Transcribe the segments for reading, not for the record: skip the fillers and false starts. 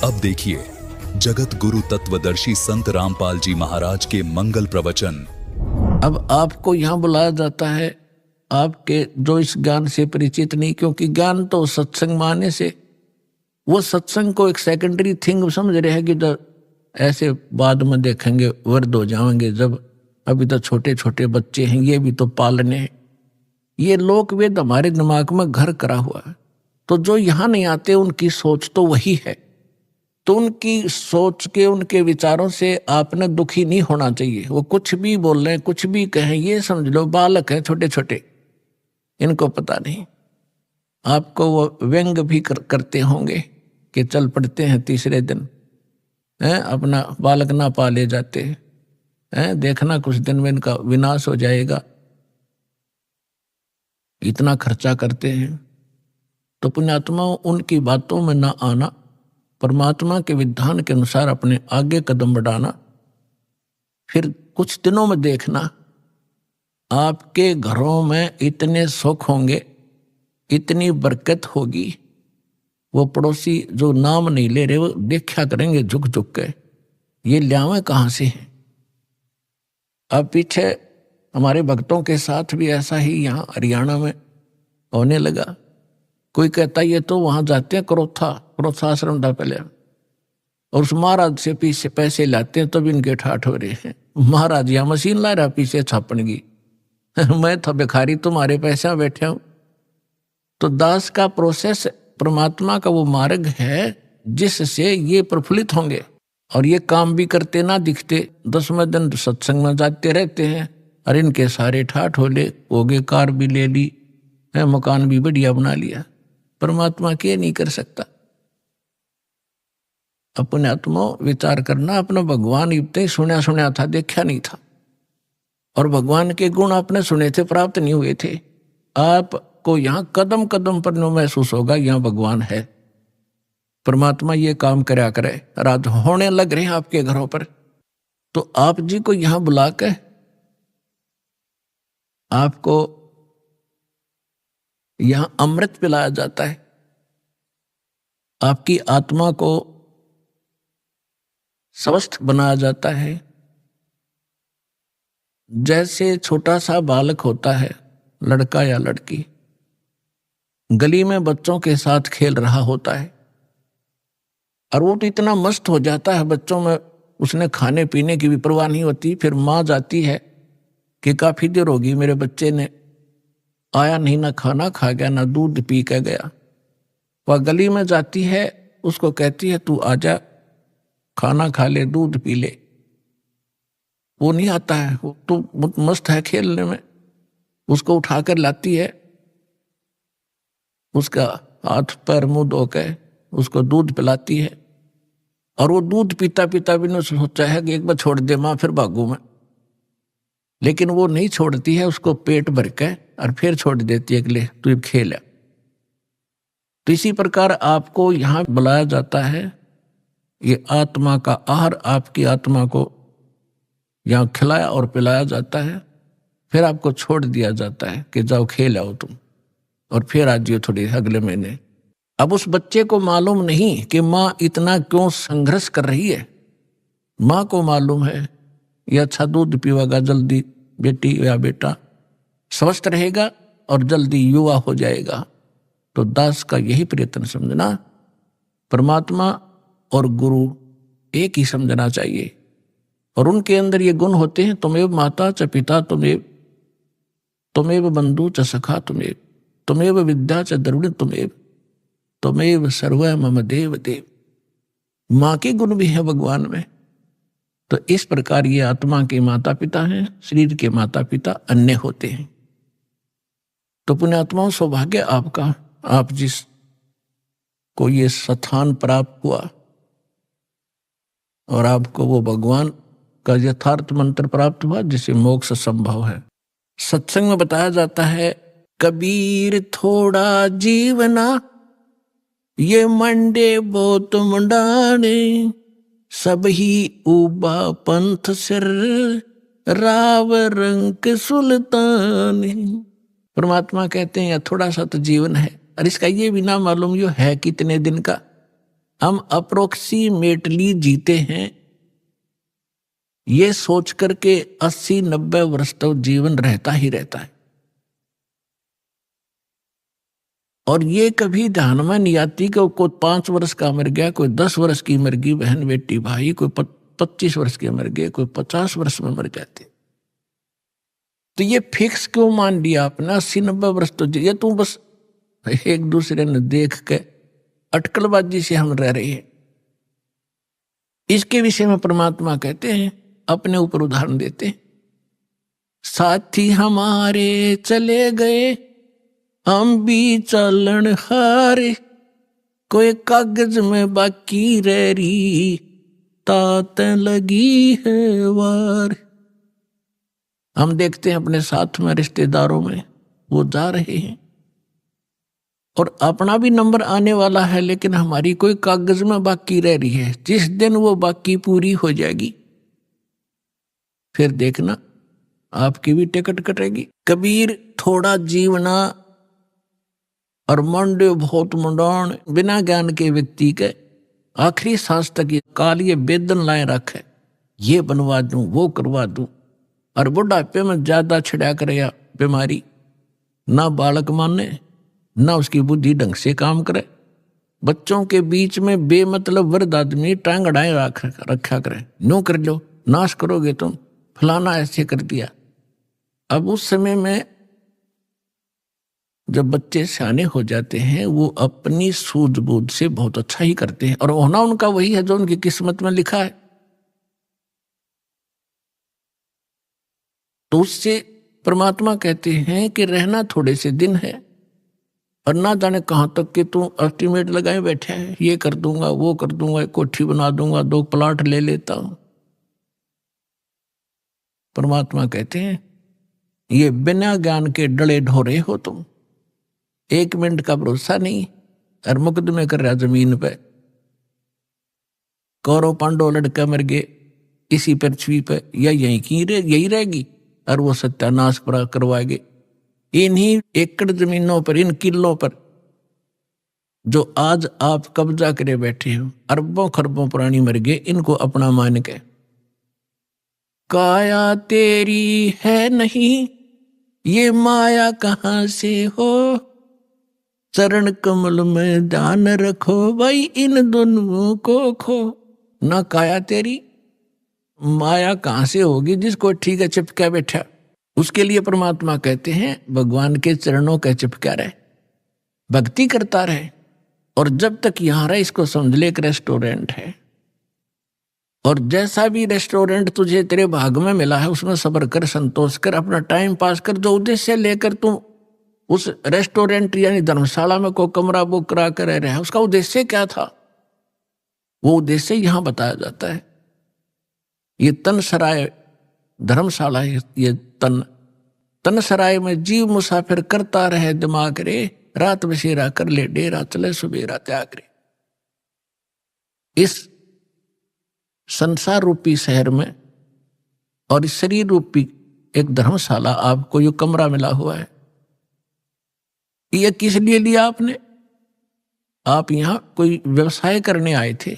अब देखिए जगत गुरु तत्वदर्शी संत रामपाल जी महाराज के मंगल प्रवचन। अब आपको यहाँ बुलाया जाता है, आपके जो इस ज्ञान से परिचित नहीं, क्योंकि ज्ञान तो सत्संग माने से, वो सत्संग को एक सेकेंडरी थिंग समझ रहे हैं कि जब ऐसे बाद में देखेंगे वर्द हो जाएंगे, जब अभी तो छोटे छोटे बच्चे हैं, ये भी तो पालने हैं। ये लोक वेद हमारे दिमाग में घर करा हुआ है। तो जो यहाँ नहीं आते उनकी सोच तो वही है। तो उनकी सोच के, उनके विचारों से आपने दुखी नहीं होना चाहिए। वो कुछ भी बोल रहे हैं, कुछ भी कहें, ये समझ लो बालक हैं छोटे छोटे, इनको पता नहीं। आपको वो व्यंग भी करते होंगे कि चल पड़ते हैं तीसरे दिन, अपना बालक ना पाले जाते हैं, देखना कुछ दिन में इनका विनाश हो जाएगा, इतना खर्चा करते हैं। तो पुण्यात्मा उनकी बातों में ना आना, परमात्मा के विधान के अनुसार अपने आगे कदम बढ़ाना। फिर कुछ दिनों में देखना आपके घरों में इतने सुख होंगे, इतनी बरकत होगी, वो पड़ोसी जो नाम नहीं ले रहे वो देखा करेंगे झुक झुक के, ये ल्यावे कहाँ से हैं। अब पीछे हमारे भक्तों के साथ भी ऐसा ही यहाँ हरियाणा में होने लगा। कोई कहता ये तो वहां जाते हैं क्रोथाश्रम था पहले, और उस महाराज से पीछे पैसे लाते हैं, तब इनके ठाठ हो रहे हैं। महाराज यहाँ मशीन ला रहा पीछे छापन की मैं था भिखारी, तुम्हारे पैसे बैठे हूं। तो दास का प्रोसेस, परमात्मा का वो मार्ग है जिससे ये प्रफुल्लित होंगे। और ये काम भी करते ना दिखते, 10वें दिन सत्संग में जाते रहते हैं, और इनके सारे ठाठ हो गए, कार भी ले ली है, मकान भी बढ़िया बना लिया। परमात्मा के नहीं कर सकता। अपने आत्मा विचार करना, अपना भगवान इतने सुना था, देखा नहीं था, और भगवान के गुण आपने सुने थे, प्राप्त नहीं हुए थे। आपको यहाँ कदम कदम पर महसूस होगा यहाँ भगवान है, परमात्मा ये काम करया करे, राज होने लग रहे हैं आपके घरों पर। तो आप जी को यहाँ बुला के आपको यहां अमृत पिलाया जाता है, आपकी आत्मा को स्वस्थ बनाया जाता है। जैसे छोटा सा बालक होता है, लड़का या लड़की, गली में बच्चों के साथ खेल रहा होता है, और वो तो इतना मस्त हो जाता है बच्चों में, उसने खाने पीने की भी परवाह नहीं होती। फिर माँ जाती है कि काफी देर होगी मेरे बच्चे ने आया नहीं, ना खाना खा गया, ना दूध पी के गया। वह गली में जाती है, उसको कहती है तू आजा, खाना खा ले, दूध पी ले। वो नहीं आता है, वो तो बहुत मस्त है खेलने में। उसको उठाकर लाती है, उसका हाथ पैर मुंह धो के उसको दूध पिलाती है, और वो दूध पीता पीता भी ने सोचा है कि एक बार छोड़ दे माँ, फिर भागू मैं। लेकिन वो नहीं छोड़ती है, उसको पेट भर के और फिर छोड़ देती है कि ले तू खेल। तो इसी प्रकार आपको यहाँ बुलाया जाता है, ये आत्मा का आहार आपकी आत्मा को यहाँ खिलाया और पिलाया जाता है। फिर आपको छोड़ दिया जाता है कि जाओ खेल आओ तुम, और फिर आ जाइए थोड़ी अगले महीने। अब उस बच्चे को मालूम नहीं कि माँ इतना क्यों संघर्ष कर रही है। माँ को मालूम है ये अच्छा दूध पीवागा, जल्दी बेटी या बेटा स्वस्थ रहेगा और जल्दी युवा हो जाएगा। तो दास का यही प्रयत्न समझना, परमात्मा और गुरु एक ही समझना चाहिए, और उनके अंदर ये गुण होते हैं, तुमेव माता च पिता तुमेव बंधु च सखा तुमेव विद्या च द्रविण तुमेव सर्व मम देव देव। माँ के गुण भी है भगवान में। तो इस प्रकार ये आत्मा के माता पिता हैं, शरीर के माता पिता अन्य होते हैं। तो पुण्यात्माओं, सौभाग्य आपका, आप जिस को ये स्थान प्राप्त हुआ, और आपको वो भगवान का यथार्थ मंत्र प्राप्त हुआ जिसे मोक्ष संभव है। सत्संग में बताया जाता है, कबीर थोड़ा जीवना ये मंडे बहुत मुंडाने, सब ही उबा पंथ सिर राव रंग सुल्तान। परमात्मा कहते हैं थोड़ा सा तो जीवन है, और इसका ये भी ना मालूम यो है कितने दिन का। हम अप्रोक्सीमेटली जीते हैं ये सोच करके 80-90 वर्ष तक जीवन रहता ही रहता है। और ये कभी ध्यान में नहीं आती कि कोई 5 वर्ष का मर गया, कोई 10 वर्ष की मर गई बहन बेटी भाई, कोई 25 वर्ष के मर गए, कोई 50 वर्ष में मर जाते। तो ये फिक्स क्यों मान लिया आपने 80-90 वर्ष? तो ये तू बस एक दूसरे ने देख के अटकलबाजी से हम रह रहे हैं। इसके विषय में परमात्मा कहते हैं, अपने ऊपर उदाहरण देते हैं, साथी हमारे चले गए हम भी चलन हारे, कोई कागज में बाकी रह रही तात लगी है वार। हम देखते हैं अपने साथ में रिश्तेदारों में वो जा रहे हैं और अपना भी नंबर आने वाला है, लेकिन हमारी कोई कागज में बाकी रह रही है। जिस दिन वो बाकी पूरी हो जाएगी फिर देखना आपकी भी टिकट कटेगी। कबीर थोड़ा जीवना और मंडे बहुत मंडान, बिना ज्ञान के व्यक्ति के आखिरी सांस तक ये काल ये बेदन लाए रखे, ये बनवा दूं वो करवा दूं। और बुढ़ापे में ज्यादा छिड़ा करेगा बीमारी, ना बालक माने ना उसकी बुद्धि ढंग से काम करे। बच्चों के बीच में बेमतलब वृद्ध आदमी टांग अड़ाए रखा करे, नो कर लो नाश करोगे तुम, फलाना ऐसे कर दिया। अब उस समय में जब बच्चे सियाने हो जाते हैं वो अपनी सूझबूझ से बहुत अच्छा ही करते हैं, और होना उनका वही है जो उनकी किस्मत में लिखा है। तो उससे परमात्मा कहते हैं कि रहना थोड़े से दिन है और ना जाने कहां तक कि तू एस्टिमेट लगाए बैठे है, ये कर दूंगा वो कर दूंगा, कोठी बना दूंगा, 2 प्लाट ले लेता हूं। परमात्मा कहते हैं ये बिना ज्ञान के डले ढोरे हो तुम, 1 मिनट का भरोसा नहीं। और मुकदमे कर रहा जमीन पे, कौरव पांडव लड़का मर गए इसी पृथ्वी पे, या यही रहेगी और वो सत्यानाश करवाएंगे। इन्हीं एकड़ जमीनों पर, इन किलों पर जो आज आप कब्जा करे बैठे हो, अरबों खरबों प्राणी मर गए इनको अपना मान के। काया तेरी है नहीं ये माया कहां से हो, चरण कमल में ध्यान रखो भाई इन दोनों को खो। ना काया तेरी, माया कहां से होगी जिसको ठीक है चिपका बैठा। उसके लिए परमात्मा कहते हैं भगवान के चरणों का चिपका रहे, भक्ति करता रहे। और जब तक यहां रहे इसको समझ ले एक रेस्टोरेंट है, और जैसा भी रेस्टोरेंट तुझे तेरे भाग में मिला है उसमें सब्र कर, संतोष कर, अपना टाइम पास कर। जो उद्देश्य लेकर तू उस रेस्टोरेंट यानी धर्मशाला में कोई कमरा बुक करा कर रह रहा है, उसका उद्देश्य क्या था, वो उद्देश्य यहां बताया जाता है। ये तन सराय धर्मशाला, ये तन सराय में जीव मुसाफिर करता रहे दिमाग रे, रात बसेरा कर ले डेरा चले सुबेरा त्याग रे। इस संसार रूपी शहर में और इस शरीर रूपी एक धर्मशाला आपको ये कमरा मिला हुआ है। ये किस लिए लिया आपने? आप यहां कोई व्यवसाय करने आए थे।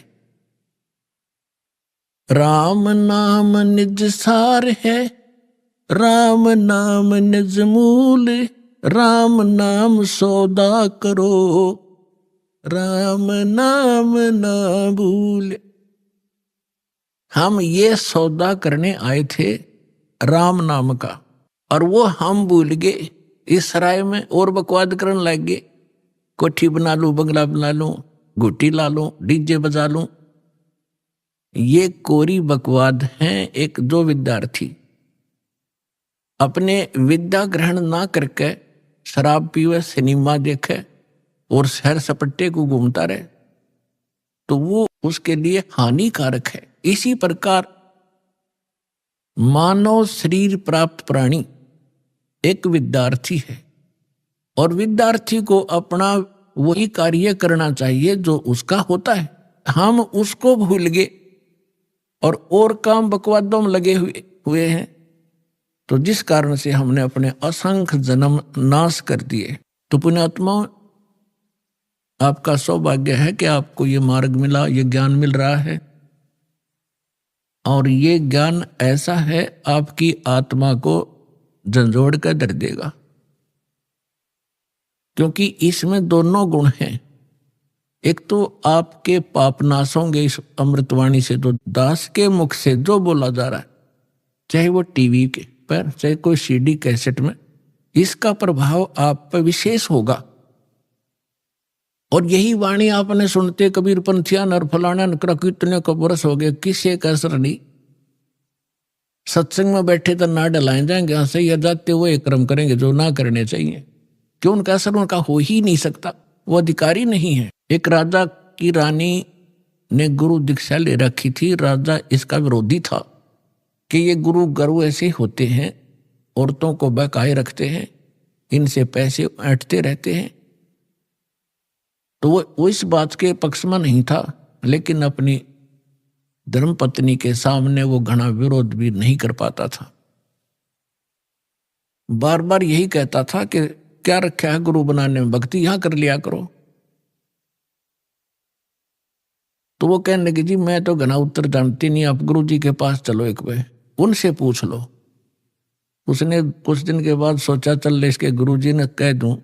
राम नाम निज सार है, राम नाम निज मूल, राम नाम सौदा करो, राम नाम ना भूल। हम ये सौदा करने आए थे राम नाम का, और वो हम भूल गए इस सराय में और बकवाद करने लग गए। कोठी बना लूं, बंगला बना लूं, घुट्टी ला लूं, डीजे बजा लूं। ये कोरी बकवाद हैं। एक जो विद्यार्थी अपने विद्या ग्रहण ना करके शराब पीवे, सिनेमा देखे और सैर सपट्टे को घूमता रहे तो वो उसके लिए हानिकारक है। इसी प्रकार मानव शरीर प्राप्त प्राणी एक विद्यार्थी है, और विद्यार्थी को अपना वही कार्य करना चाहिए जो उसका होता है। हम उसको भूल गए और काम बकवादों में लगे हुए हैं, तो जिस कारण से हमने अपने असंख्य जन्म नाश कर दिए। तो पुण्यात्मा, आपका सौभाग्य है कि आपको ये मार्ग मिला, ये ज्ञान मिल रहा है, और ये ज्ञान ऐसा है आपकी आत्मा को झंझोड़ कर धर देगा, क्योंकि इसमें दोनों गुण हैं। एक तो आपके पाप नाश होंगे इस अमृतवाणी से, तो दास के मुख से जो बोला जा रहा है, चाहे वो टीवी के पर, चाहे कोई सीडी कैसेट में, इसका प्रभाव आप पर विशेष होगा। और यही वाणी आपने सुनते कबीर पंथिया नर फलाना नकरा कितने को बरस हो गए, किसे का असर नहीं। सत्संग में बैठे तो ना डलाए जाएंगे, हाँ सही जाते वो एक कर्म करेंगे जो ना करने चाहिए, क्यों उनका असर उनका हो ही नहीं सकता, वो अधिकारी नहीं है। एक राजा की रानी ने गुरु दीक्षा ले रखी थी, राजा इसका विरोधी था कि ये गुरु गरु ऐसे होते हैं, औरतों को बहकाए रखते हैं, इनसे पैसे ऐंठते रहते हैं। तो वो इस बात के पक्ष में नहीं था, लेकिन अपनी धर्मपत्नी के सामने वो घना विरोध भी नहीं कर पाता था। बार बार यही कहता था कि क्या रखा है गुरु बनाने में, भक्ति यहां कर लिया करो। तो वो कहने लगी जी मैं तो घना उत्तर जानती नहीं, आप गुरु जी के पास चलो, एक बार उनसे पूछ लो। उसने कुछ दिन के बाद सोचा चल इसके गुरु जी ने कह दूं,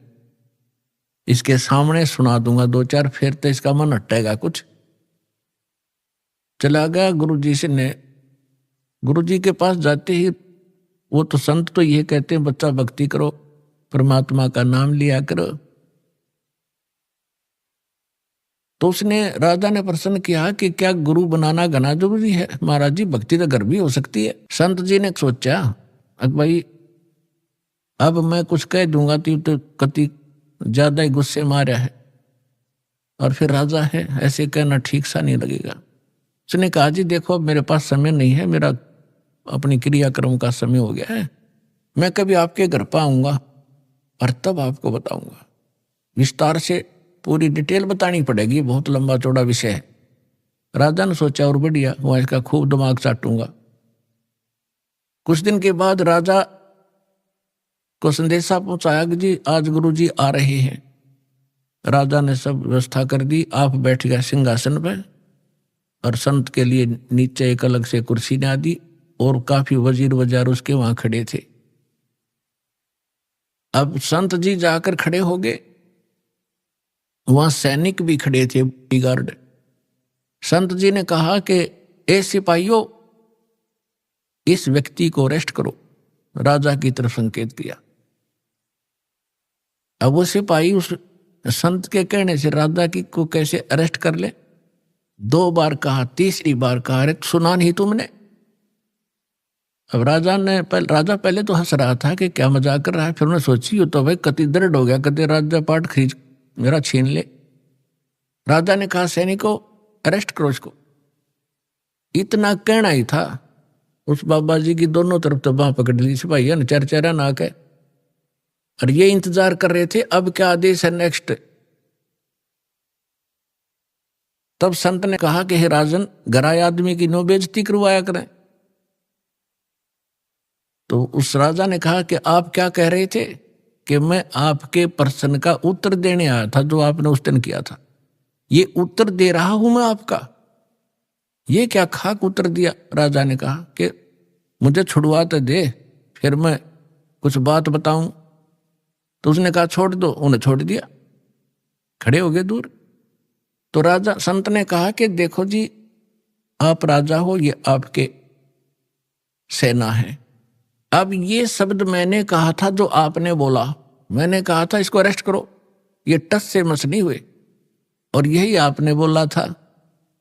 इसके सामने सुना दूंगा दो चार, फिर तो इसका मन हटेगा कुछ। चला गया गुरुजी से ने, गुरुजी के पास जाते ही वो तो संत तो ये कहते हैं बच्चा भक्ति करो, परमात्मा का नाम लिया करो। तो उसने राजा ने प्रश्न किया कि क्या गुरु बनाना घना जरूरी है? महाराज जी भक्ति तो घर भी हो सकती है। संत जी ने सोचा भाई अब मैं कुछ कह दूंगा तो कति ज्यादा ही गुस्से मारा है, और फिर राजा है, ऐसे कहना ठीक सा नहीं लगेगा। उसने कहा जी देखो अब मेरे पास समय नहीं है, मेरा अपनी क्रियाक्रम का समय हो गया है, मैं कभी आपके घर पर आऊंगा और तब आपको बताऊंगा, विस्तार से पूरी डिटेल बतानी पड़ेगी, बहुत लंबा चौड़ा विषय है। राजा ने सोचा और बढ़िया, वहां इसका खूब दिमाग चाटूंगा। कुछ दिन के बाद राजा को संदेशा पहुंचाया कि जी आज गुरु जी आ रहे हैं। राजा ने सब व्यवस्था कर दी, आप बैठ गया सिंहासन पर, और संत के लिए नीचे एक अलग से कुर्सी ना दी, और काफी वजीर वजार उसके वहां खड़े थे। अब संत जी जाकर खड़े हो गए, वहां सैनिक भी खड़े थे, गार्ड। संत जी ने कहा कि ए सिपाहियों इस व्यक्ति को अरेस्ट करो, राजा की तरफ संकेत किया। अब वो सिपाही उस संत के कहने से राजा की को कैसे अरेस्ट कर ले, 2 बार कहा, तीसरी बार कहा अरे सुना नहीं तुमने। अब राजा पहले तो हंस रहा था कि क्या मजाक कर रहा है, फिर उन्होंने सोची तो भाई कति दर्द हो गया, कति राजा पाठ खींच मेरा छीन ले। राजा ने कहा सैनिकों अरेस्ट करो इसको। इतना कहना ही था, उस बाबा जी की दोनों तरफ तो बांह पकड़ ली सिपाही ने, चरचरा ना कहे, और ये इंतजार कर रहे थे अब क्या आदेश है नेक्स्ट। तब संत ने कहा कि हे राजन गराय आदमी की नो बेइज्जती करवाया करें। तो उस राजा ने कहा कि आप क्या कह रहे थे? कि मैं आपके प्रश्न का उत्तर देने आया था जो आपने उस दिन किया था, ये उत्तर दे रहा हूं मैं आपका। ये क्या खाक उत्तर दिया? राजा ने कहा कि मुझे छुड़वा तो दे, फिर मैं कुछ बात बताऊं। तो उसने कहा छोड़ दो, उन्हें छोड़ दिया, खड़े हो गए दूर। तो राजा संत ने कहा कि देखो जी आप राजा हो, ये आपके सेना है। अब ये शब्द मैंने कहा था जो आपने बोला, मैंने कहा था इसको अरेस्ट करो, ये टस से मस नहीं हुए, और यही आपने बोला था,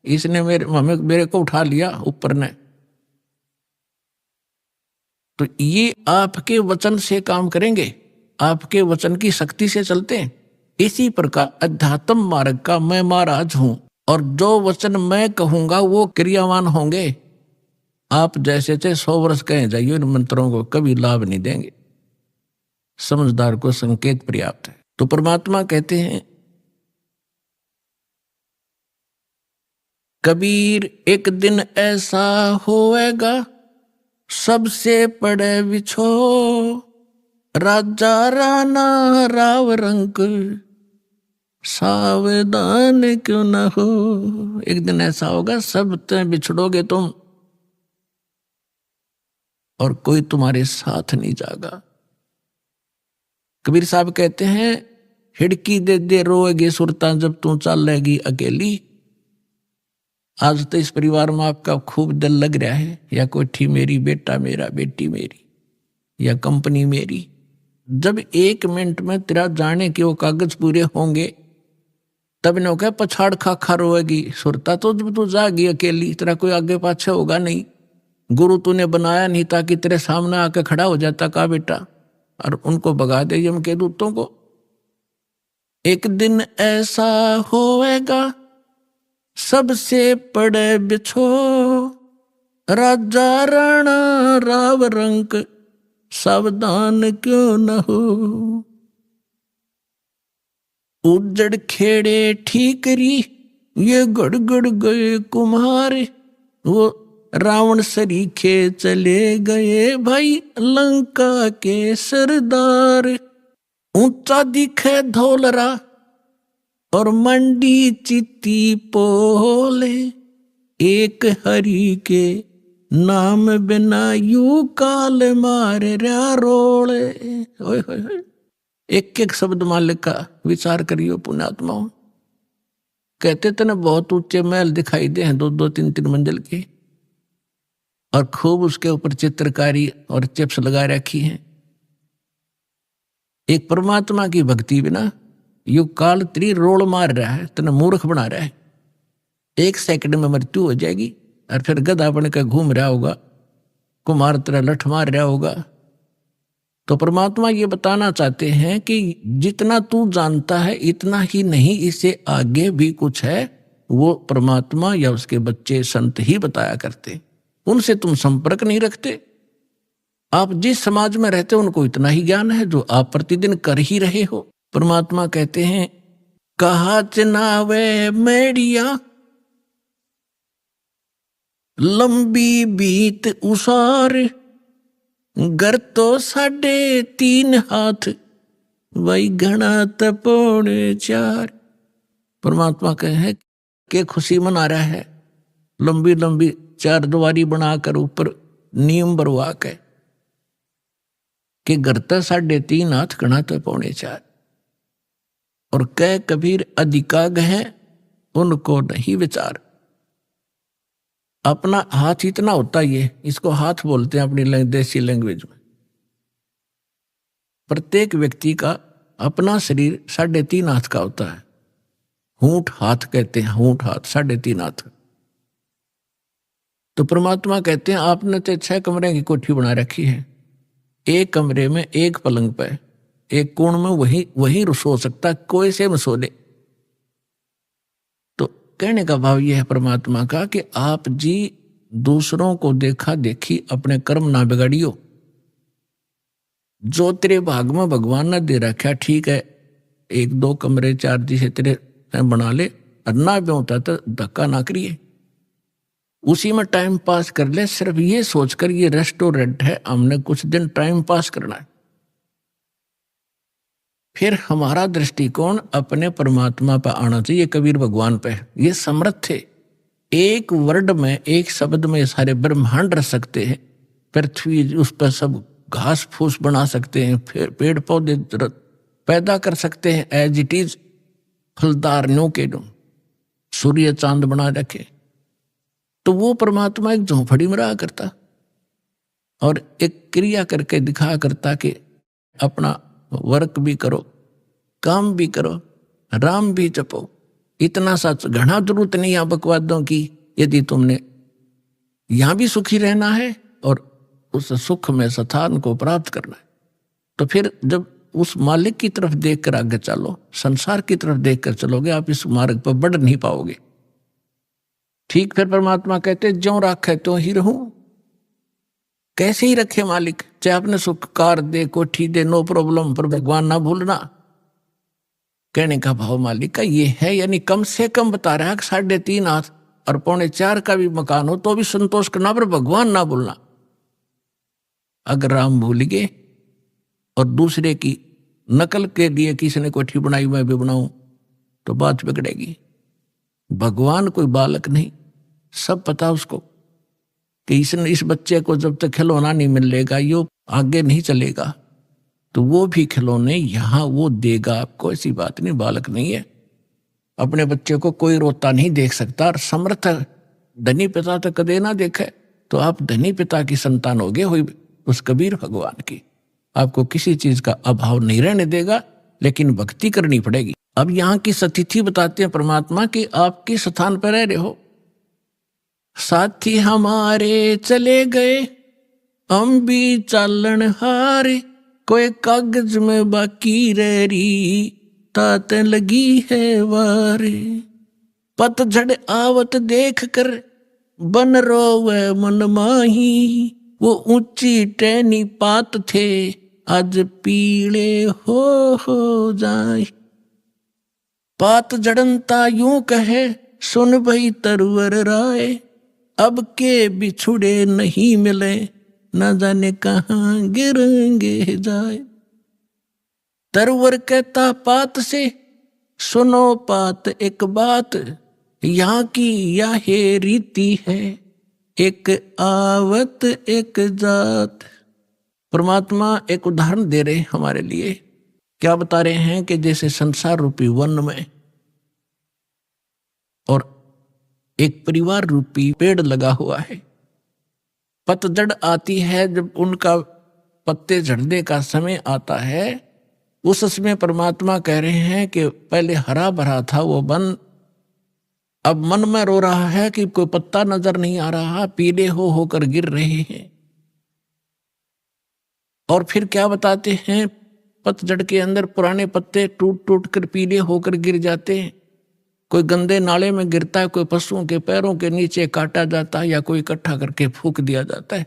इसने मेरे को उठा लिया ऊपर ने। तो ये आपके वचन से काम करेंगे, आपके वचन की शक्ति से चलते हैं। इसी प्रकार अध्यात्म मार्ग का मैं महाराज हूं, और जो वचन मैं कहूंगा वो क्रियावान होंगे। आप जैसे थे 100 वर्ष कहे जाइए, इन मंत्रों को कभी लाभ नहीं देंगे। समझदार को संकेत पर्याप्त है। तो परमात्मा कहते हैं कबीर एक दिन ऐसा होएगा सबसे पड़े बिछो, राजा राणा राव रंक सावधान क्यों न हो। एक दिन ऐसा होगा सब ते बिछड़ोगे तुम और कोई तुम्हारे साथ नहीं जागा। कबीर साहब कहते हैं हिड़की दे दे रोएगी सुरता जब तू चलेगी अकेली। आज तो इस परिवार में आपका खूब दिल लग रहा है, या कोठी मेरी, बेटा मेरा, बेटी मेरी, या कंपनी मेरी। जब 1 मिनट में तेरा जाने के वो कागज पूरे होंगे तब न क्या पछाड़ खा खा रोएगी सुरता। तो जब तू जागी अकेली, तेरा कोई आगे पाछे होगा नहीं। गुरु तूने बनाया नहीं ताकि तेरे सामने आके खड़ा हो जाता का बेटा और उनको भगा दे यम के दूतों को। एक दिन ऐसा होएगा सबसे पड़े बिछो, राजा राणा राव रंक सावधान क्यों न हो। उजड़ खेड़े ठीकरी ये गड़गड़ गए कुम्हारे, वो रावण सरीखे चले गए भाई लंका के सरदार। ऊंचा दिखे धौलरा और मंडी चित्ती पोले, एक हरि के नाम बिना यू काल मारे रा रोले। ओए होए होए, एक एक शब्द मालिक का विचार करियो पुण्यात्माओं। कहते थे ना बहुत ऊंचे महल दिखाई दे हैं 2-2 3-3 मंजिल के, और खूब उसके ऊपर चित्रकारी और चिप्स लगा रखी हैं। एक परमात्मा की भक्ति बिना यू काल त्री रोल मार रहा है, तना मूर्ख बना रहा है। 1 सेकंड में मृत्यु हो जाएगी और फिर गधा बन कर घूम रहा होगा, कुमार तरह लठ मार रहा होगा। तो परमात्मा ये बताना चाहते हैं कि जितना तू जानता है इतना ही नहीं, इससे आगे भी कुछ है। वो परमात्मा या उसके बच्चे संत ही बताया करते, उनसे तुम संपर्क नहीं रखते। आप जिस समाज में रहते हो उनको इतना ही ज्ञान है जो आप प्रतिदिन कर ही रहे हो। परमात्मा कहते हैं कहा चनावे मेड़िया लंबी बीत उसार, घर तो 3.5 हाथ वही घना तपोड़े 4। परमात्मा कहे के खुशी मना रहा है लंबी लंबी 4 द्वारी बनाकर ऊपर नियम बरवा के कि घर तो 3.5 हाथ घना तपोड़े 4। और कह कबीर अधिकाग है उनको नहीं विचार। अपना हाथ इतना होता ये, इसको हाथ बोलते हैं अपनी देसी लैंग्वेज में। प्रत्येक व्यक्ति का अपना शरीर 3.5 हाथ का होता है। हूंठ हाथ कहते हैं, हूंठ हाथ 3.5 हाथ। तो परमात्मा कहते हैं आपने तो 6 कमरे की कोठी बना रखी है, एक कमरे में एक पलंग पे एक कोण में वही सो सकता, कोई से में सो ले। तो कहने का भाव यह है परमात्मा का कि आप जी दूसरों को देखा देखी अपने कर्म ना बिगाड़ियो। जो तेरे भाग में भगवान ने दे रखा ठीक है, 1-2 कमरे 4 दिशे तेरे बना ले, और ना भी होता तो धक्का ना करिए, उसी में टाइम पास कर ले। सिर्फ ये सोचकर ये रेस्टोरेंट है, हमने कुछ दिन टाइम पास करना है। फिर हमारा दृष्टिकोण अपने परमात्मा पर आना चाहिए, कबीर भगवान पे। ये समर्थ थे, एक वर्ड में एक शब्द में सारे ब्रह्मांड रख सकते हैं। पृथ्वी उस पर सब घास फूस बना सकते हैं, फिर पेड़ पौधे पैदा कर सकते हैं एज इट इज, फलदार नो के नो, सूर्य चांद बना रखे। तो वो परमात्मा एक झोंपड़ी में रहा करता और एक क्रिया करके दिखा करता कि अपना वर्क भी करो, काम भी करो, राम भी जपो। इतना सच घना जरूरत नहीं है बकवादों की। यदि तुमने यहां भी सुखी रहना है और उस सुख में स्थान को प्राप्त करना है, तो फिर जब उस मालिक की तरफ देखकर आगे चलो, संसार की तरफ देखकर चलोगे, आप इस मार्ग पर बढ़ नहीं पाओगे। ठीक फिर परमात्मा कहते ज्यों राखे त्यों ही रहूं। कैसे ही रखे मालिक, चाहे आपने सुख कार दे, कोठी दे, नो प्रॉब्लम, पर भगवान ना भूलना। कहने का भाव मालिक का ये है, यानी कम से कम बता रहा है कि 3.5 हाथ और 3.25 का भी मकान हो तो भी संतोष करना, पर भगवान ना भूलना। अगर राम भूल गए और दूसरे की नकल के लिए किसी ने कोठी बनाई मैं भी बनाऊं, तो बात बिगड़ेगी। भगवान कोई बालक नहीं, सब पता उसको कि इस बच्चे को जब तक खिलौना नहीं मिलेगा यो आगे नहीं चलेगा, तो वो भी खिलौने यहाँ वो देगा आपको, ऐसी बात नहीं, बालक नहीं है। अपने बच्चे को कोई रोता नहीं देख सकता, और समर्थ धनी पिता तो कदे ना देखे, तो आप धनी पिता की संतान होगे हुई उस कबीर भगवान की। आपको किसी चीज का अभाव नहीं रहने देगा, लेकिन भक्ति करनी पड़ेगी। अब यहाँ की सतिथि बताते हैं परमात्मा कि आप किस स्थान पर रह रहे हो। साथी हमारे चले गए, हम भी चालन हारे, कोई कागज में बाकी रह रही, तात लगी है वारे। पतझड़ आवत देख कर बन रोवे मन माही, वो ऊंची टहनी पात थे आज पीले हो जाए। पात जड़नता यूं कहे सुन भई तरवर राय, अब के बिछुड़े नहीं मिले न जाने कहाँ गिरेंगे जाए। तरवर कहता पात से सुनो पात एक बात, यहाँ की यह रीति है एक आवत एक जात। परमात्मा एक उदाहरण दे रहे हमारे लिए। क्या बता रहे हैं कि जैसे संसार रूपी वन में और एक परिवार रूपी पेड़ लगा हुआ है, पतझड़ आती है, जब उनका पत्ते झड़ने का समय आता है, उस समय परमात्मा कह रहे हैं कि पहले हरा भरा था वो वन, अब मन में रो रहा है कि कोई पत्ता नजर नहीं आ रहा, पीले होकर गिर रहे हैं। और फिर क्या बताते हैं, पतझड़ के अंदर पुराने पत्ते टूट टूट कर पीले होकर गिर जाते हैं। कोई गंदे नाले में गिरता है, कोई पशुओं के पैरों के नीचे काटा जाता है, या कोई इकट्ठा करके फूंक दिया जाता है।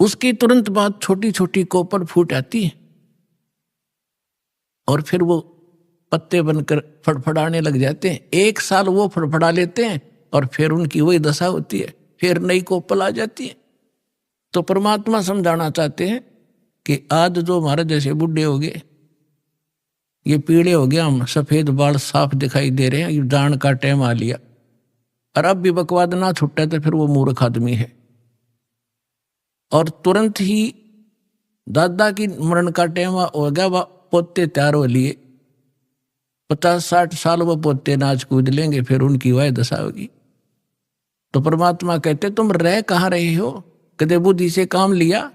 उसकी तुरंत बाद छोटी छोटी कोपल फूट आती है और फिर वो पत्ते बनकर फड़फड़ाने लग जाते हैं। एक साल वो फड़फड़ा लेते हैं और फिर उनकी वही दशा होती है, फिर नई कोपल आ जाती है। तो परमात्मा समझाना चाहते हैं कि आज जो हमारे जैसे बूढ़े हो गए, ये पीड़े हो गया, हम सफेद बाल साफ दिखाई दे रहे हैं, ये दान का टाइम आ लिया, और अब भी बकवाद ना छुट्टा तो फिर वो मूर्ख आदमी है। और तुरंत ही दादा की मरण का टाइम हो गया, वह पोते तैयार हो लिए, 50-60 साल वो पोते नाच कूद लेंगे, फिर उनकी वह दशा होगी। तो परमात्मा कहते तुम रह कहाँ रहे हो, कदे बुद्धि से काम लिया,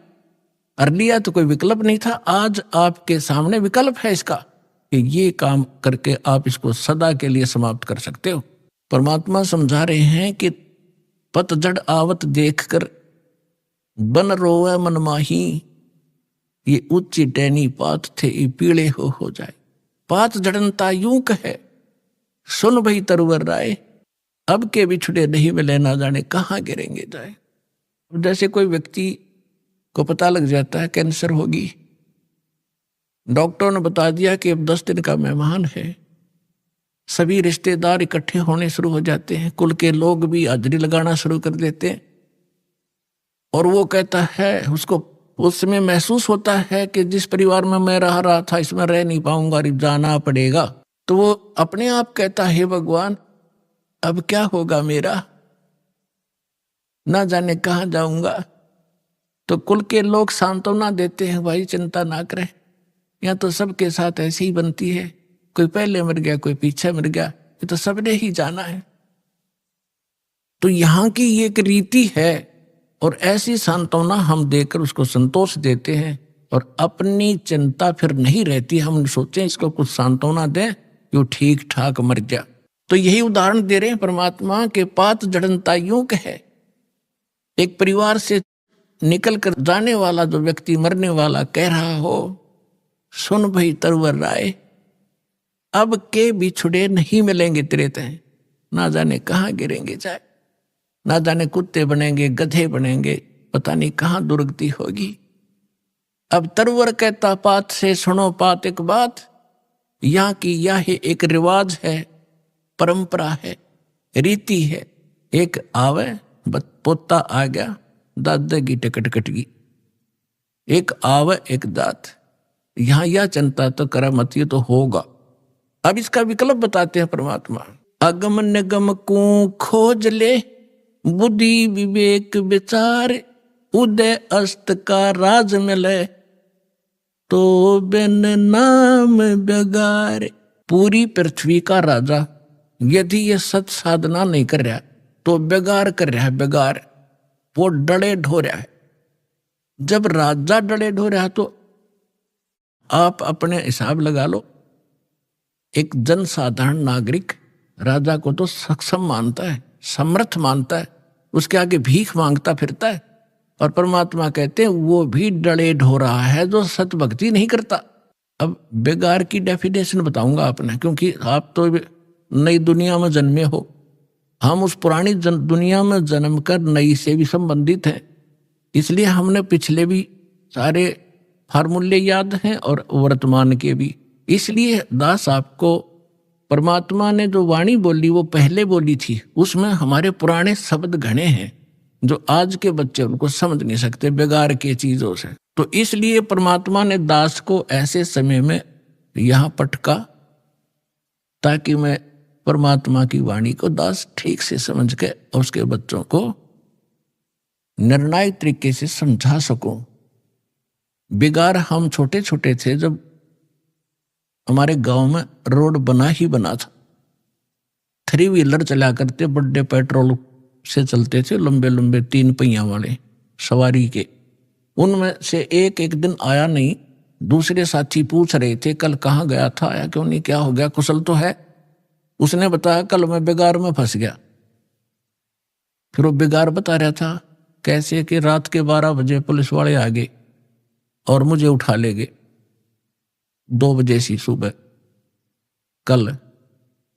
और लिया तो कोई विकल्प नहीं था, आज आपके सामने विकल्प है इसका कि ये काम करके आप इसको सदा के लिए समाप्त कर सकते हो। परमात्मा समझा रहे हैं कि पतझड़ आवत देखकर बन रोवे मन माही, ये ऊंची टहनी पात थे ये पीले हो जाए। पात जड़नता यूं कहे सुन भई तरवर राय, अब के बिछुड़े नहीं मिले ना जाने कहाँ गिरेंगे जाए। जैसे कोई व्यक्ति को पता लग जाता है कैंसर होगी, डॉक्टरों ने बता दिया कि अब 10 दिन का मेहमान है, सभी रिश्तेदार इकट्ठे होने शुरू हो जाते हैं, कुल के लोग भी हाजिरी लगाना शुरू कर देते हैं, और वो कहता है, उसको उस समय महसूस होता है कि जिस परिवार में मैं रहा था इसमें रह नहीं पाऊंगा, जाना पड़ेगा। तो वो अपने आप कहता है, भगवान अब क्या होगा मेरा, ना जाने कहाँ जाऊंगा। तो कुल के लोग सांत्वना देते हैं, भाई चिंता ना करें, यहाँ तो सबके साथ ऐसी ही बनती है, कोई पहले मर गया कोई पीछे मर गया, ये तो सबने ही जाना है। तो यहाँ की ये एक रीति है, और ऐसी सांत्वना हम देकर उसको संतोष देते हैं, और अपनी चिंता फिर नहीं रहती। हम सोचें इसको कुछ सांत्वना दें कि वो ठीक ठाक मर गया। तो यही उदाहरण दे रहे हैं परमात्मा के पात जड़नता यूं कहे, एक परिवार से निकल कर जाने वाला जो व्यक्ति मरने वाला कह रहा हो, सुन भई तरवर राय, अब के बिछुड़े नहीं मिलेंगे तेरे तय, ना जाने कहाँ गिरेंगे जाए, ना जाने कुत्ते बनेंगे गधे बनेंगे, पता नहीं कहाँ दुर्गति होगी। अब तरवर कहता पात से सुनो पात एक बात, यहाँ की यह एक रिवाज है, परंपरा है, रीति है। एक आवे पोता आ गया, दादा की टिकट कट गई, एक आवे एक दात, यहाँ यह चिंता तो करा मत, ये तो होगा, अब इसका विकल्प बताते हैं परमात्मा। अगम निगम को खोज ले, बुद्धि विवेक विचार, उदय अस्त का राज मिले, तो बिन नाम बेगार। पूरी पृथ्वी का राजा यदि ये सत साधना नहीं कर रहा तो बेगार कर रहा है, बेगार। वो डले ढो रहा है। जब राजा डले ढो रहा तो आप अपने हिसाब लगा लो, एक जनसाधारण नागरिक राजा को तो सक्षम मानता है, समर्थ मानता है, उसके आगे भीख मांगता फिरता है। और परमात्मा कहते हैं वो भी डले ढो रहा है जो सत भक्ति नहीं करता। अब बेगार की डेफिनेशन बताऊंगा आपने, क्योंकि आप तो नई दुनिया में जन्मे हो, हम उस पुरानी दुनिया में जन्म कर नई से भी संबंधित हैं, इसलिए हमने पिछले भी सारे फार्मूले याद हैं और वर्तमान के भी। इसलिए दास आपको परमात्मा ने जो वाणी बोली वो पहले बोली थी, उसमें हमारे पुराने शब्द घने हैं जो आज के बच्चे उनको समझ नहीं सकते बेगार के चीजों से। तो इसलिए परमात्मा ने दास को ऐसे समय में यहां पटका ताकि मैं परमात्मा की वाणी को दास ठीक से समझ के उसके बच्चों को निर्णायक तरीके से समझा सकूं। बेगार हम छोटे छोटे थे जब हमारे गांव में रोड बना ही बना था, 3 व्हीलर चला करते, बड़े पेट्रोल से चलते थे, लंबे लंबे 3 पहिया वाले सवारी के। उनमें से एक दिन आया नहीं, दूसरे साथी पूछ रहे थे कल कहाँ गया था, आया क्यों नहीं, क्या हो गया, कुशल तो है। उसने बताया कल मैं बेगार में फंस गया। फिर वो बेगार बता रहा था कैसे कि रात के 12 बजे पुलिस वाले आ गए और मुझे उठा ले गए 2 बजे सी सुबह कल,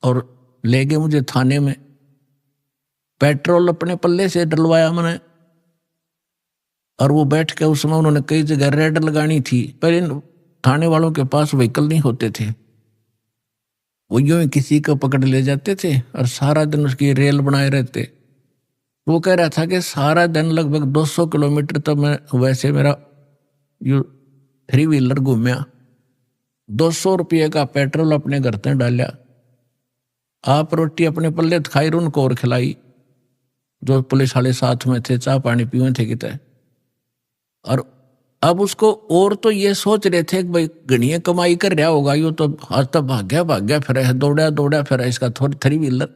और ले गए मुझे थाने में। पेट्रोल अपने पल्ले से डलवाया मैंने, और वो बैठ के उसमें उन्होंने कई जगह रेड लगानी थी, पर इन थाने वालों के पास व्हीकल नहीं होते थे, वो यूं ही किसी को पकड़ ले जाते थे और सारा दिन उसकी रेल बनाए रहते। वो कह रहा था कि सारा दिन लगभग 200 किलोमीटर तक मैं वैसे मेरा 3 व्हीलर घूमया, 200 रुपये का पेट्रोल अपने घर से डाला, आप रोटी अपने पल्ले खाई, उनको और खिलाई जो पुलिस वाले साथ में थे, चाय पानी पीवे थे कितने। और अब उसको और तो ये सोच रहे थे कि भाई गणिया कमाई कर रहा होगा, यो तो आज तक भाग्या फिर है, दौड़ा फिर है इसका 3 व्हीलर,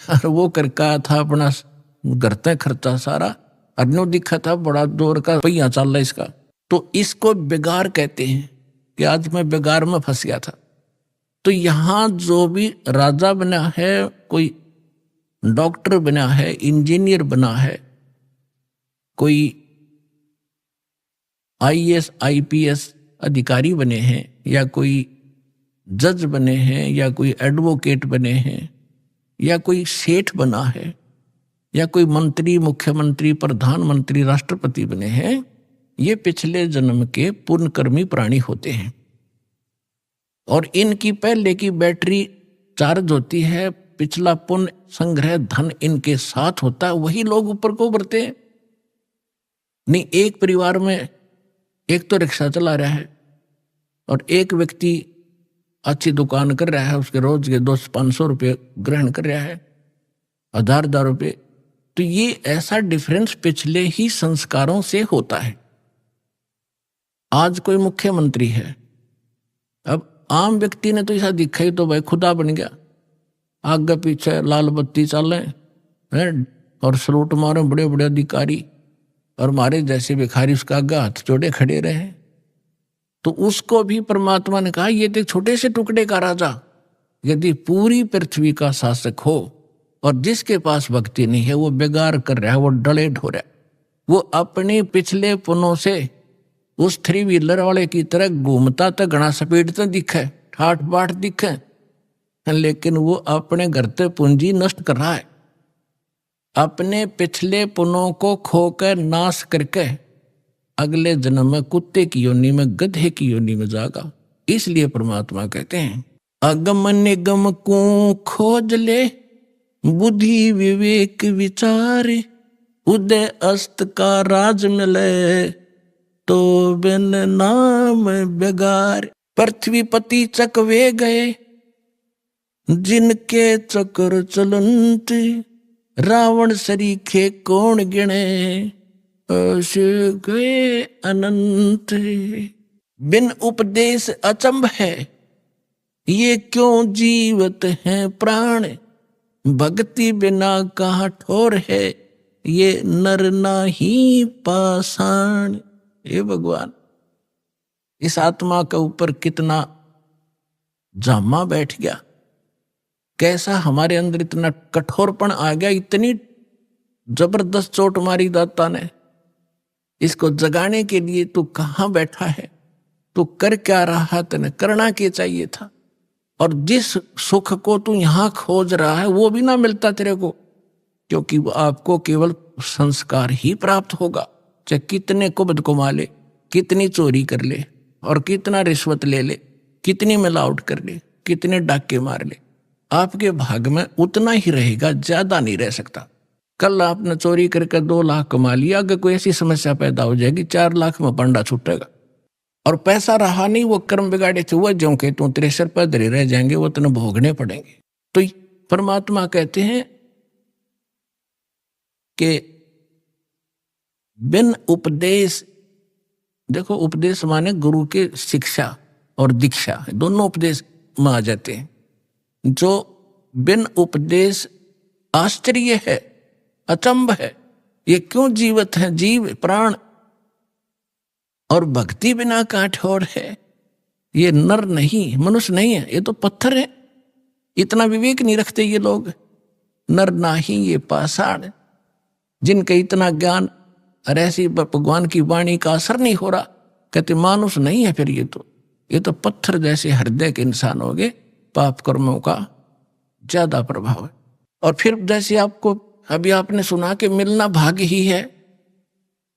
और वो करका था अपना घर तक खर्चा सारा, अग्नो दिखा था बड़ा जोर का पहिया चल रहा इसका। तो इसको बेगार कहते हैं कि आज मैं बेगार में फंस गया था। तो यहाँ जो भी राजा बना है, कोई डॉक्टर बना है, इंजीनियर बना है, कोई IAS IPS अधिकारी बने हैं, या कोई जज बने हैं, या कोई एडवोकेट बने हैं, या कोई सेठ बना है, या कोई मंत्री, मुख्यमंत्री, प्रधानमंत्री, राष्ट्रपति बने हैं, ये पिछले जन्म के पुण्यकर्मी प्राणी होते हैं। और इनकी पहले की बैटरी चार्ज होती है, पिछला पुण्य संग्रह धन इनके साथ होता है, वही लोग ऊपर को उभरते हैं। नहीं, एक परिवार में एक तो रिक्शा चला रहा है और एक व्यक्ति अच्छी दुकान कर रहा है, उसके रोज के 200-500 रुपये ग्रहण कर रहा है, 1000 रुपये। तो ये ऐसा डिफरेंस पिछले ही संस्कारों से होता है। आज कोई मुख्यमंत्री है, अब आम व्यक्ति ने तो ऐसा दिखा ही तो भाई खुदा बन गया, आगे पीछे लाल बत्ती चले हैं और सलूट मारे बड़े बड़े अधिकारी, और हमारे जैसे भिखारी उसका आगे हाथ जोड़े खड़े रहे। तो उसको भी परमात्मा ने कहा ये तो छोटे से टुकड़े का राजा यदि पूरी पृथ्वी का शासक हो और जिसके पास भक्ति नहीं है वो बेगार कर रहा है, वो डले ढो रहा है, वो अपने पिछले पुनों से उस 3 व्हीलर वाले की तरह घूमता तो घना स्पीड तो दिखे, ठाठ बाट दिखे, लेकिन वो अपने घर से पूंजी नष्ट कर रहा है, अपने पिछले पुनों को खोकर नाश करके अगले जन्म में कुत्ते की योनि में, गधे की योनि में जागा। इसलिए परमात्मा कहते हैं अगम निगम को खोज ले, बुद्धि विवेक विचार, उदय अस्त का राज मिले, तो बिन नाम बेगार। पृथ्वीपति चकवे गए, जिनके चक्र चलंत, रावण सरीखे कौन गिने, ऐसे गए अनंत। बिन उपदेश अचंभ है, ये क्यों जीवत हैं प्राण, भक्ति बिना कहाँ ठोर है, ये नर नाही पाषाण। हे भगवान, इस आत्मा के ऊपर कितना जामा बैठ गया, कैसा हमारे अंदर इतना कठोरपन आ गया, इतनी जबरदस्त चोट मारी दाता ने। इसको जगाने के लिए तू कहाँ बैठा है, तू कर क्या रहा, तेने करना क्या चाहिए था। और जिस सुख को तू यहां खोज रहा है वो भी ना मिलता तेरे को, क्योंकि वो आपको केवल संस्कार ही प्राप्त होगा। चाहे कितने कुबद कमा ले, कितनी चोरी कर ले, और कितना रिश्वत ले ले, कितनी मिलावट कर ले, कितने डाके मार ले, आपके भाग में उतना ही रहेगा, ज्यादा नहीं रह सकता। कल आपने चोरी करके 2 लाख कमा लिया, अगर कोई ऐसी समस्या पैदा हो जाएगी 4 लाख में पंडा छूटेगा। और पैसा रहा नहीं, वो कर्म बिगाड़े थे वो जो के तू 63 पर धरे रह जाएंगे, वो तेने भोगने पड़ेंगे। तो परमात्मा कहते हैं कि बिन उपदेश, देखो उपदेश माने गुरु के शिक्षा और दीक्षा, दोनों उपदेश में आ जाते हैं। जो बिन उपदेश आश्चर्य है, अचंभ है, ये क्यों जीवत है जीव प्राण, और भक्ति बिना काठोर है, ये नर नहीं मनुष्य नहीं है, ये तो पत्थर है। इतना विवेक नहीं रखते ये लोग। नर नाही ये पाषाण, जिनका इतना ज्ञान और ऐसी भगवान की वाणी का असर नहीं हो रहा, कहते मानुष नहीं है फिर ये तो पत्थर जैसे हृदय के इंसान हो गए। पाप कर्मों का ज्यादा प्रभाव है। और फिर जैसे आपको अभी आपने सुना कि मिलना भाग्य ही है,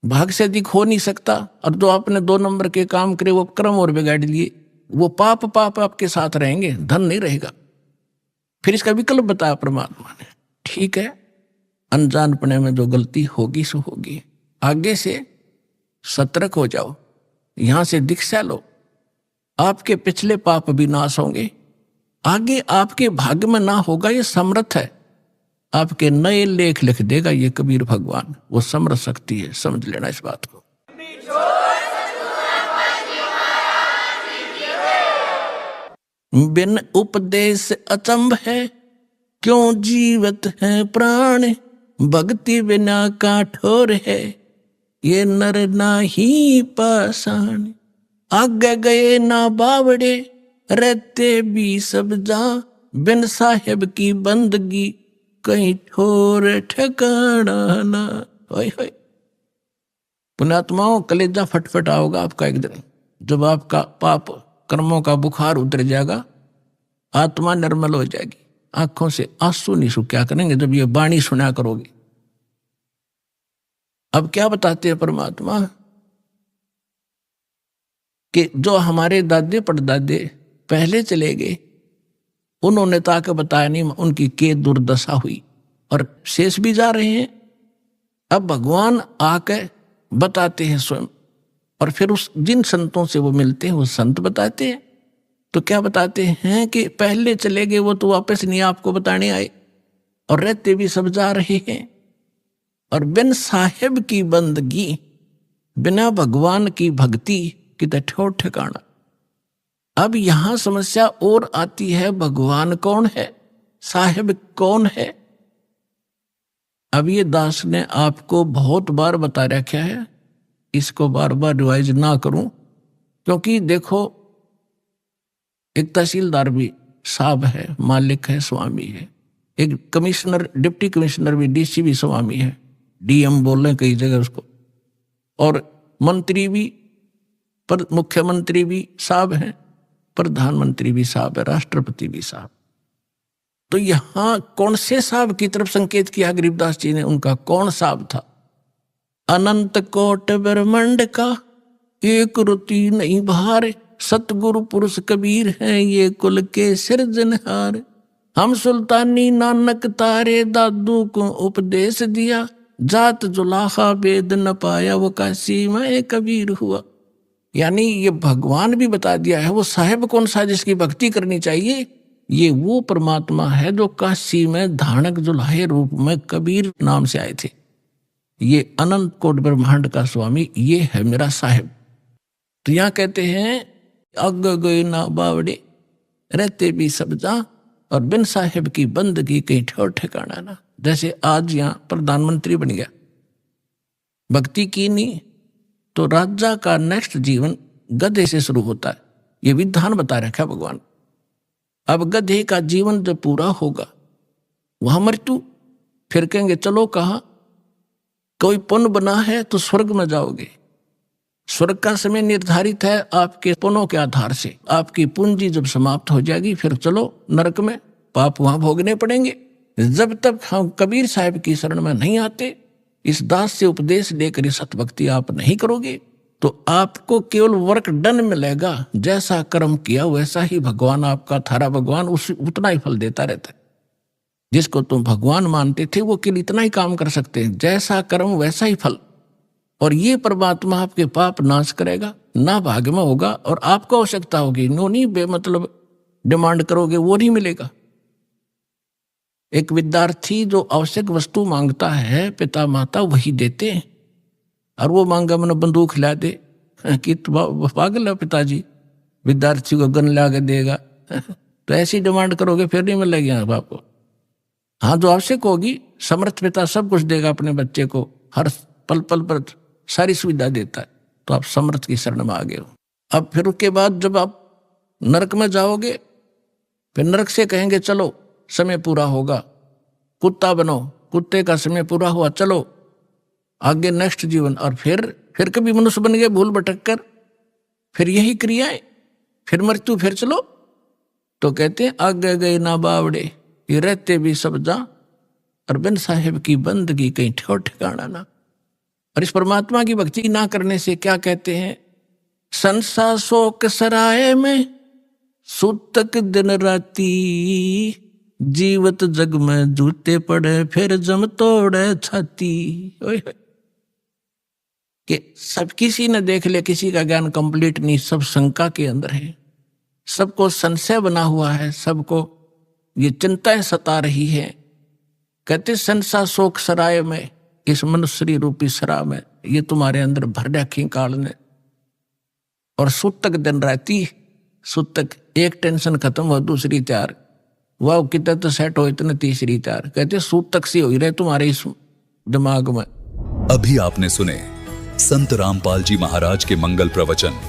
भाग से अधिक हो नहीं सकता। और जो आपने 2 नंबर के काम करे वो कर्म और बिगाड़ लिए, वो पाप आपके साथ रहेंगे, धन नहीं रहेगा। फिर इसका विकल्प बताया परमात्मा ने, ठीक है अनजानपने में जो गलती होगी सो होगी, आगे से सतर्क हो जाओ, यहां से दीक्षा लो, आपके पिछले पाप भी नाश होंगे, आगे आपके भाग्य में ना होगा, ये समर्थ है, आपके नए लेख लिख देगा ये कबीर भगवान, वो समर्थ शक्ति है, समझ लेना इस बात को। बिन उपदेश अचंभ है, क्यों जीवत है प्राण, भक्ति बिना काठोर है, ये नर नाही पाषाण। आगे गए ना बावड़े, रहते भी सब जा, बिन साहेब की बंदगी, कहीं ठोर ठिकाना ना। होय पुण्यात्माओं, कलेजा फटफटा होगा आपका एक दिन, जब आपका पाप कर्मों का बुखार उतर जाएगा, आत्मा निर्मल हो जाएगी, आंखों से आंसू नहीं क्या करेंगे जब ये वाणी सुना करोगे। अब क्या बताते हैं परमात्मा कि जो हमारे दादे परदादे पहले चले गए, उन्होंने तो आके बताया नहीं उनकी के दुर्दशा हुई, और शेष भी जा रहे हैं। अब भगवान आके बताते हैं स्वयं, और फिर उस जिन संतों से वो मिलते हैं वो संत बताते हैं। तो क्या बताते हैं कि पहले चले गए वो तो वापस नहीं आपको बताने आए, और रहते भी सब जा रहे हैं, और बिन साहेब की बंदगी, बिना भगवान की भक्ति की ठोर ठिकाना। अब यहां समस्या और आती है, भगवान कौन है, साहेब कौन है। अब ये दास ने आपको बहुत बार बता रखा है, इसको बार बार रिवाइज ना करूं, क्योंकि देखो एक तहसीलदार भी साहब है, मालिक है, स्वामी है, एक कमिश्नर डिप्टी कमिश्नर भी डीसी भी स्वामी है, डीएम बोल रहे कई जगह उसको, और मंत्री भी, पर मुख्यमंत्री भी साहब हैं, प्रधानमंत्री भी साहब है, राष्ट्रपति भी साहब। तो यहां कौन से साहब की तरफ संकेत किया गरीबदास जी ने, उनका कौन साहब था। अनंत कोट ब्रह्मांड का एक रुति नहीं भार, सतगुरु पुरुष कबीर हैं ये कुल के सिरजनहार। हम सुल्तानी नानक तारे दादू को उपदेश दिया, जात जुलाहा वेद न पाया वो काशी में कबीर हुआ। यानी ये भगवान भी बता दिया है वो साहेब कौन सा जिसकी भक्ति करनी चाहिए। ये वो परमात्मा है जो काशी में धानक जुल्हे रूप में कबीर नाम से आए थे। ये अनंत कोट ब्रह्मांड का स्वामी, ये है मेरा साहेब। तो यहां कहते हैं अग गए ना बावड़े रहते भी सब जा, और बिन साहेब की बंदगी कहीं ठोर ठिकाना ना। जैसे आज यहां प्रधानमंत्री बन गया, भक्ति की नहीं तो राजा का नेक्स्ट जीवन गधे से शुरू होता है। ये विधान बता रखा है भगवान। अब गधे का जीवन जब पूरा होगा वहां मृत्यु, फिर कहेंगे चलो कहा कोई पुण्य बना है तो स्वर्ग में जाओगे। स्वर्ग का समय निर्धारित है आपके पुण्यों के आधार से। आपकी पूंजी जब समाप्त हो जाएगी फिर चलो नरक में, पाप वहां भोगने पड़ेंगे। जब तक हम कबीर साहब की शरण में नहीं आते, इस दास से उपदेश लेकर इस सतभक्ति आप नहीं करोगे, तो आपको केवल वर्क डन मिलेगा। जैसा कर्म किया वैसा ही भगवान आपका, थारा भगवान उतना ही फल देता रहता है। जिसको तुम भगवान मानते थे वो केवल इतना ही काम कर सकते हैं, जैसा कर्म वैसा ही फल। और ये परमात्मा आपके पाप नाश करेगा, ना भाग्य में होगा, और आपको आवश्यकता होगी नो नहीं बेमतलब डिमांड करोगे वो नहीं मिलेगा। एक विद्यार्थी जो आवश्यक वस्तु मांगता है पिता माता वही देते हैं, और वो मांगा मैंने बंदूक ला दे कि पागल है पिताजी, विद्यार्थी को गन ला के देगा तो ऐसी डिमांड करोगे फिर नहीं मिलेगी आपको। हाँ जो आवश्यक होगी, समर्थ पिता सब कुछ देगा अपने बच्चे को, हर पल पल पर सारी सुविधा देता है, तो आप समर्थ की शरण में आ गए हो। अब फिर उसके बाद जब आप नरक में जाओगे, फिर नरक से कहेंगे चलो समय पूरा होगा, कुत्ता बनो, कुत्ते का समय पूरा हुआ, चलो आगे नेक्स्ट जीवन। और फिर कभी मनुष्य बन गए भूल भटक कर, फिर यही क्रियाएं, फिर मृत्यु, फिर चलो। तो कहते हैं आगे गए ना बावड़े ये रहते भी सब जा, और बिन साहेब की बंदगी कहीं ठोर ठिकाना ना। और इस परमात्मा की भक्ति ना करने से क्या कहते हैं, संसा शोक सराय में सूतक दिन राती, जीवत जग में जूते पड़े फिर जम तोड़े छाती। कि सब किसी ने देख ले, किसी का ज्ञान कंप्लीट नहीं, सब शंका के अंदर है, सबको संशय बना हुआ है, सबको ये चिंताएं सता रही है। कहते संसा शोक सराय में, इस मनुष्य रूपी सरा में ये तुम्हारे अंदर भर रखी काल ने। और सूतक दिन राती, सूतक एक टेंशन खत्म हो दूसरी तैयार, वाह कितना तो सेट हो इतने तीसरी तैयार। कहते सूतक सी हो रहे तुम्हारे इस दिमाग में। अभी आपने सुने संत रामपाल जी महाराज के मंगल प्रवचन।